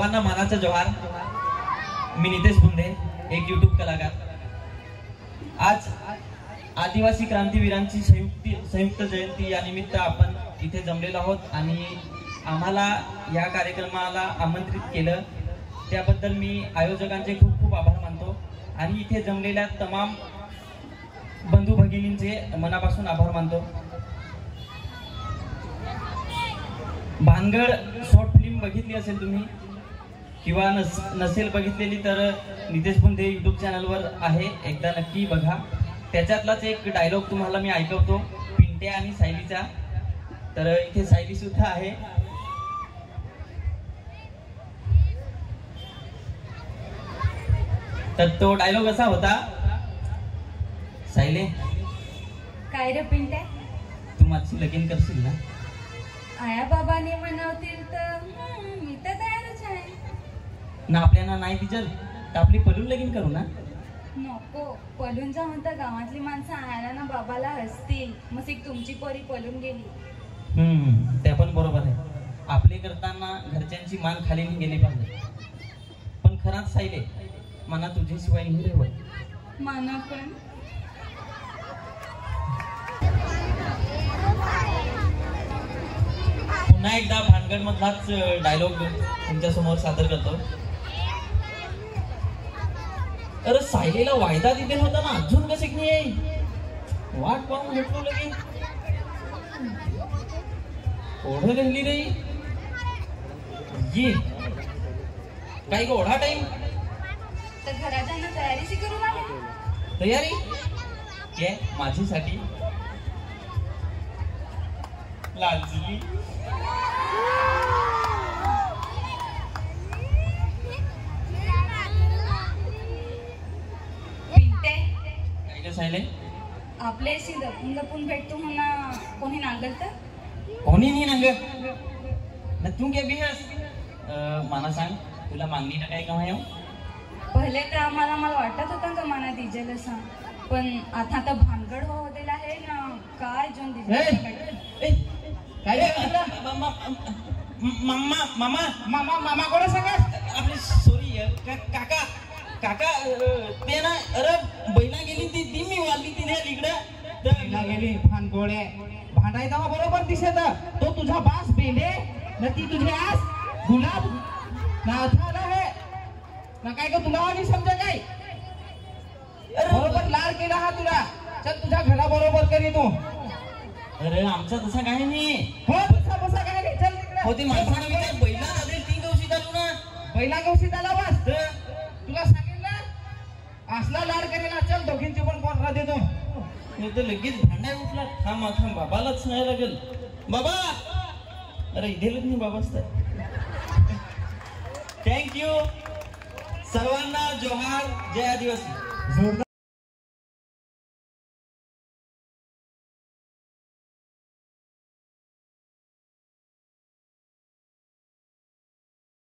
सर्वांना मानाचा जोहार। मी नितेश बुंदे, एक यूट्यूब कलाकार। आज आदिवासी क्रांतीवीरांची संयुक्त जयंती या निमित्त आपण इथे जमलेलो आहोत आणि आम्हाला या कार्यक्रमाला आमंत्रित केलं त्याबद्दल मी आयोजकांचे खूप खूप आभार मानतो आणि इथे जमलेल्या तमाम बंधू भगिनींचे मनापासून आभार मानतो। भानगड शॉर्ट फिल्म बघितली असेल तुम्ही किंवा नसेल बघितलेली तर नितेश बुंदे यूट्यूब चॅनलवर आहे, एकदा नक्की बघा। त्याच्यातलाच एक डायलॉग तुम्हाला मी ऐकवतो पिंट्या आणि सायलीचा। तर इथे सायली सुद्धा आहे। तर तो डायलॉग असा होता, सायले काय रे पिंट्या, तू माझी लगीन करशील ना? आया बाबाने म्हणावतील तर मी तर तयारच आहे ना। आपल्याला नाही तिचल तर आपली पलून लगीन करू ना? नको, पलून जाऊन तर गावातली माणसं आयाला ना बाबाला हसतील, मग एक तुमची पोरी पलून गेली। ते पण बरोबर आहे। आपले करताना घरच्यांची मान खाली नाही गेली पाहिजे। पण खराच सायले, मना तुझ्याशिवाय नाही रेवत। माना पण पुन्हा एकदा भानगड मधलाच डायलॉग तुमच्या समोर सादर करतो। अरे सायलीला वायदा दिले होता ना, अजून कसे नाही आहे? वाट पाहून भेटलो लगे ओढ राहिली रे। ये काही ओढा टाइम तर घरात जाणं तयारीची करू लागेल। तयारी ये माझीसाठी लाजली। सायले आपले लपून भेटतो म्हणा, कोणी नांगल तर कोणी नाही नांग ना। तू काय बिहस मला सांग, तुला मागणी काय काय? पहिले तर मला वाटत होतं का मना दिजेल सांग, पण आता तर भानगड होतेला आहे ना, काय जन दिजेल काय मामा मामा मामा मामा कोण सांगा आपली सॉरी काका काका ते ना। अरे बैला गेली ती मी वाली तिने इकडं बैला गेली भानगोळे भांडाय तेव्हा बरोबर दिसत तो तुझा बास बेले न ती तुझे आस गुलाब ना अथाला है ना काय का तुला आणि समजा काय बरोबर लाड केला हा तुला। चल तुझ्या घरा बरोबर करी तू। अरे आमचा तसा काय नाही हो, तसा बसा काय नाही। चल तिकडे होती माणसाने विचार बैला आले 3 दिवशी चालू ना। बैला गवशी झाला बस तुला सांगेल ना असला लाड करेल। चल दोघींची पण कोण देतो मी तर लगेच भांडाय उठला। थांब थांब बाबालाच नाही लागेल बाबा। अरे इथेलच नाही बाबाच तर। थँक्यू सर्वांना जोहार, जय आदिवासी।